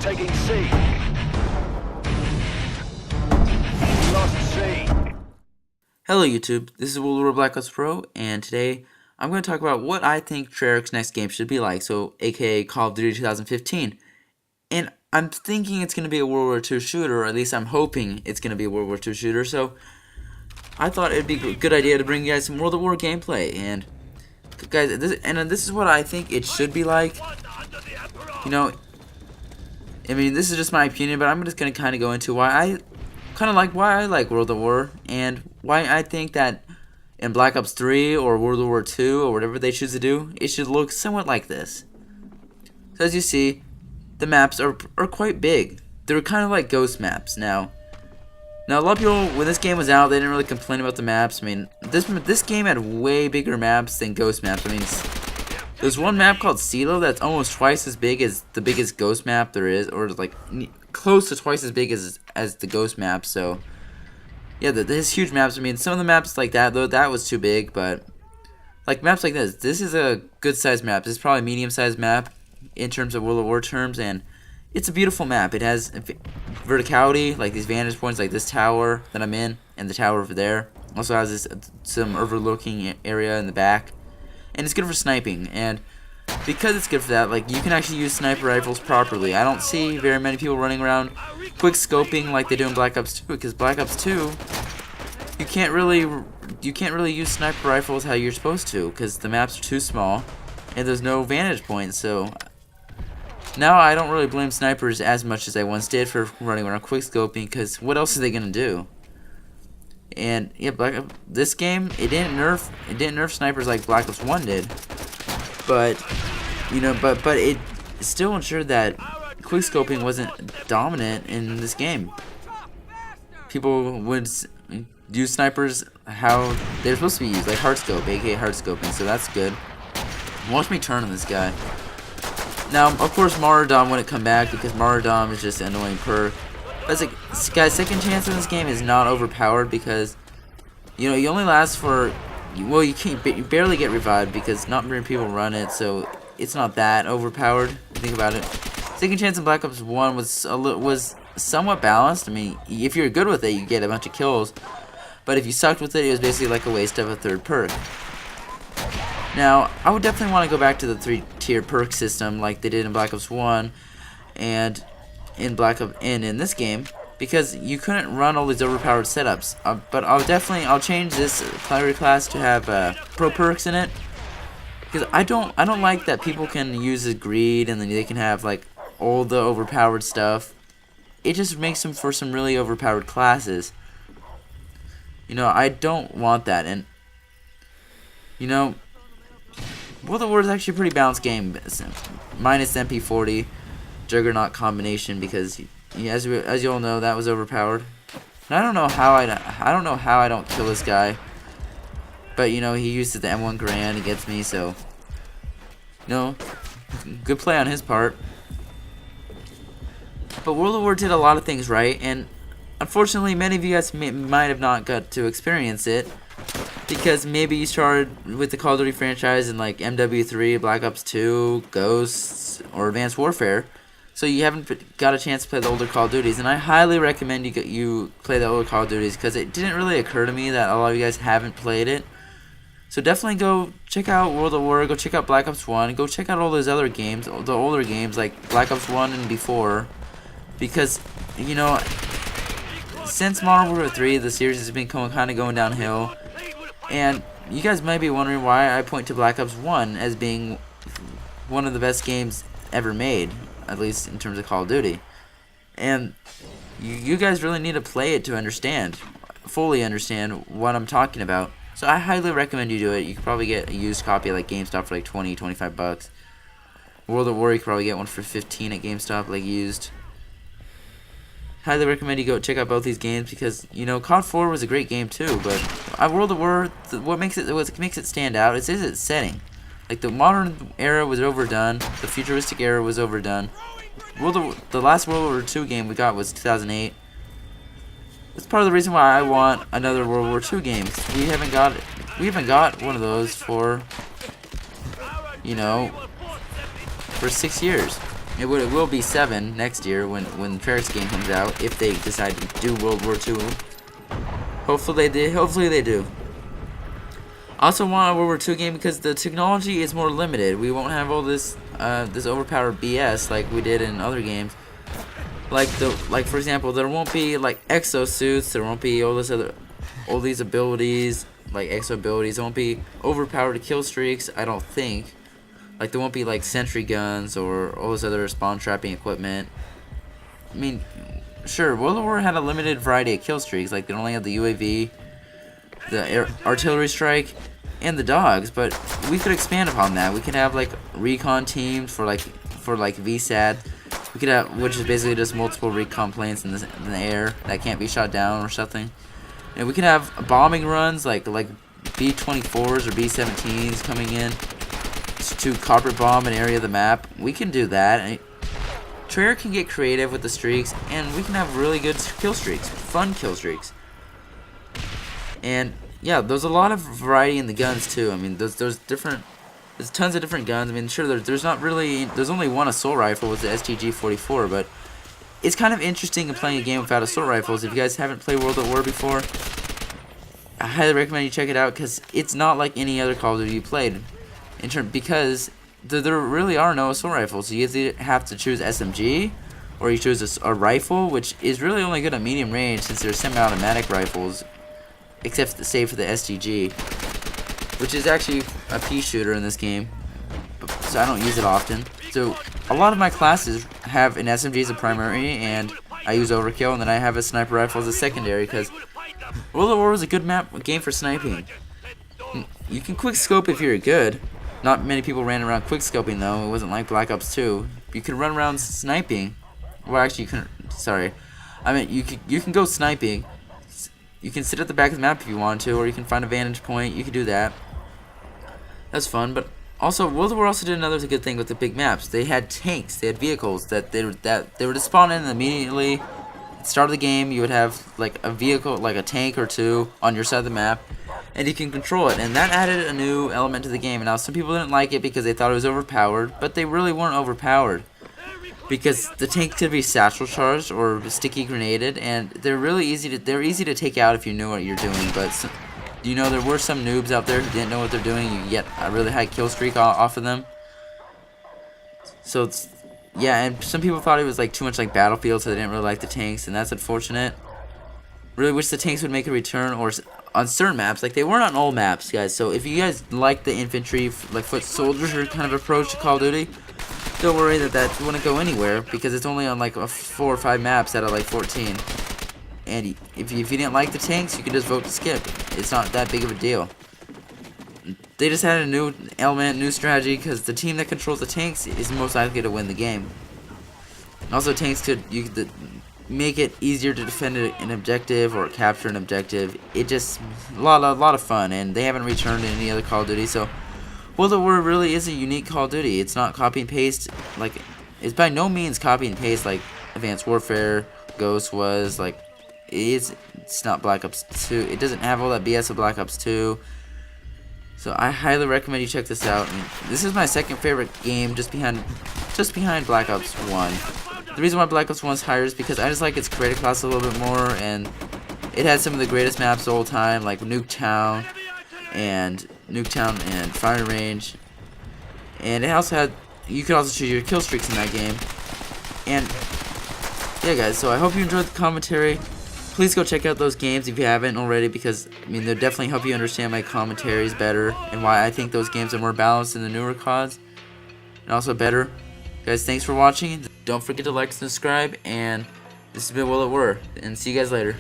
taking C. We lost C. Hello YouTube, this is WWII Black Ops Pro, and today I'm going to talk about what I think Treyach's next game should be like, so aka Call of Duty 2015. And I'm thinking it's going to be a World War II shooter, or at least I'm hoping it's going to be a World War II shooter, so I thought it'd be a good idea to bring you guys some World War gameplay. And guys, this is what I think it should be like. You know, I mean, this is just my opinion, but I'm just going to kind of go into why I like World at War, and why I think that in Black Ops 3 or World War II or whatever they choose to do, it should look somewhat like this. So as you see, the maps are quite big. They're kind of like ghost maps. Now a lot of people, when this game was out, they didn't really complain about the maps. I mean, this game had way bigger maps than ghost maps. I mean, there's one map called CeeLo that's almost twice as big as the biggest ghost map there is, or like close to twice as big as the ghost map. So yeah, there's huge maps. I mean, some of the maps like that, though, that was too big, but like maps like this is a good sized map. This is probably a medium sized map in terms of World of War terms, and it's a beautiful map. It has verticality, like these vantage points, like this tower that I'm in, and the tower over there. Also has this some overlooking area in the back, and it's good for sniping. And because it's good for that, like, you can actually use sniper rifles properly. I don't see very many people running around quick scoping like they do in Black Ops 2, because Black Ops 2, you can't really use sniper rifles how you're supposed to, because the maps are too small and there's no vantage point. So now I don't really blame snipers as much as I once did for running around quick scoping, because what else are they gonna do? And yeah, this game, it didn't nerf snipers like Black Ops 1 did. But you know, but it still ensured that quickscoping wasn't dominant in this game. People would use snipers how they're supposed to be used, like hardscope, aka hardscoping. So that's good. Watch me turn on this guy. Now, of course, Martyrdom wouldn't come back because Martyrdom is just an annoying perk. But guys, second chance in this game is not overpowered because, you know, you only last for, well, you barely get revived because not many people run it, so it's not that overpowered. Think about it. Second chance in Black Ops 1 was somewhat balanced. I mean, if you're good with it, you get a bunch of kills. But if you sucked with it, it was basically like a waste of a third perk. Now, I would definitely want to go back to the 3-tier perk system like they did in Black Ops 1 and in in this game, because you couldn't run all these overpowered setups. But I'll change this player class to have pro perks in it, because I don't like that people can use a greed and then they can have like all the overpowered stuff. It just makes them for some really overpowered classes. You know, I don't want that. And you know, World of War is actually a pretty balanced game, minus MP40 Juggernaut combination, because as you all know, that was overpowered. And I don't know how I don't kill this guy, but you know, he uses the M1 Garand against me, so you know, good play on his part. But World of War did a lot of things right, and unfortunately, many of you guys might have not got to experience it, because maybe you started with the Call of Duty franchise in like WWII, Black Ops 2, Ghosts, or Advanced Warfare, so you haven't got a chance to play the older Call of Duties. And I highly recommend you play the older Call of Duties, because it didn't really occur to me that a lot of you guys haven't played it. So definitely go check out World of War, go check out Black Ops 1, go check out all those other games, the older games like Black Ops 1 and before, because, you know, since Modern Warfare 3, the series has been kind of going downhill. And you guys might be wondering why I point to Black Ops 1 as being one of the best games ever made, at least in terms of Call of Duty. And you guys really need to play it to fully understand what I'm talking about. So I highly recommend you do it. You can probably get a used copy at like GameStop for like 20, 25 bucks. World of War, you can probably get one for 15 at GameStop, like used. Highly recommend you go check out both these games, because you know, COD 4 was a great game too, but World of War, what makes it stand out is its setting. Like, the modern era was overdone, the futuristic era was overdone. The last World War II game we got was 2008. That's part of the reason why I want another World War II game. We haven't got one of those for, you know, for 6 years. It will be 7 next year when Treyach's game comes out, if they decide to do World War II. Hopefully they do. I also want a World War II game because the technology is more limited. We won't have all this this overpowered BS like we did in other games. Like for example, there won't be like exosuits. There won't be all these abilities like exo abilities. There won't be overpowered kill streaks. I don't think. Like there won't be like sentry guns or all this other spawn trapping equipment. I mean, sure, World at War had a limited variety of kill streaks. Like they only had the UAV, the artillery strike, and the dogs. But we could expand upon that. We could have like recon teams for like VSAT. We could have, which is basically just multiple recon planes in the air that can't be shot down or something. And we could have bombing runs like B-24s or B-17s coming in to carpet bomb an area of the map. We can do that. And Treyach can get creative with the streaks, and we can have really good kill streaks, fun kill streaks. And yeah, there's a lot of variety in the guns too. I mean, there's tons of different guns. I mean, sure, there's only one assault rifle with the STG-44, but it's kind of interesting in playing a game without assault rifles. If you guys haven't played World at War before, I highly recommend you check it out because it's not like any other Call of Duty you played. Because there really are no assault rifles. You either have to choose SMG or you choose a rifle, which is really only good at medium range since they're semi-automatic rifles, except save for the STG, which is actually a pea shooter in this game, so I don't use it often. So a lot of my classes have an SMG as a primary, and I use overkill, and then I have a sniper rifle as a secondary because World at War is a good game for sniping. You can quick scope if you're good. Not many people ran around quick scoping though. It wasn't like Black Ops 2. You could run around sniping. Well, actually, you couldn't. Sorry, I mean you can go sniping. You can sit at the back of the map if you want to, or you can find a vantage point. You can do that. That's fun. But also, World at War also did another good thing with the big maps. They had tanks. They had vehicles that they were to spawn in immediately. At the start of the game, you would have like a vehicle, like a tank or two, on your side of the map, and you can control it, and that added a new element to the game. And now some people didn't like it because they thought it was overpowered, but they really weren't overpowered because the tank could be satchel charged or sticky grenaded, and they're easy to take out if you know what you're doing. But you know, there were some noobs out there who didn't know what they're doing. You get a really high kill streak off of them. So yeah, and some people thought it was like too much like Battlefield, so they didn't really like the tanks, and that's unfortunate. Really wish the tanks would make a return, or on certain maps. Like, they weren't on all maps, guys. So if you guys like the infantry, like foot soldier kind of approach to Call of Duty, don't worry that wouldn't go anywhere because it's only on like 4 or 5 maps out of like 14. And if you didn't like the tanks, you can just vote to skip. It's not that big of a deal. They just had a new element, new strategy, because the team that controls the tanks is most likely to win the game. Also, tanks could make it easier to defend an objective or capture an objective. It just a lot of fun, and they haven't returned in any other Call of Duty. So World at War really is a unique Call of Duty. It's not copy and paste, like it's by no means copy and paste like Advanced Warfare, Ghost was. Like it's not Black Ops 2. It doesn't have all that BS of Black Ops 2. So I highly recommend you check this out. And this is my second favorite game, just behind Black Ops 1. The reason why Black Ops 1 is higher is because I just like its creative class a little bit more, and it has some of the greatest maps of all time, like Nuketown and Fire Range. And it also had, you could also choose your kill streaks in that game. And yeah, guys, so I hope you enjoyed the commentary. Please go check out those games if you haven't already, because I mean they'll definitely help you understand my commentaries better and why I think those games are more balanced than the newer CODs, and also better. Guys, thanks for watching. Don't forget to like and subscribe, and this has been Will at War, and see you guys later.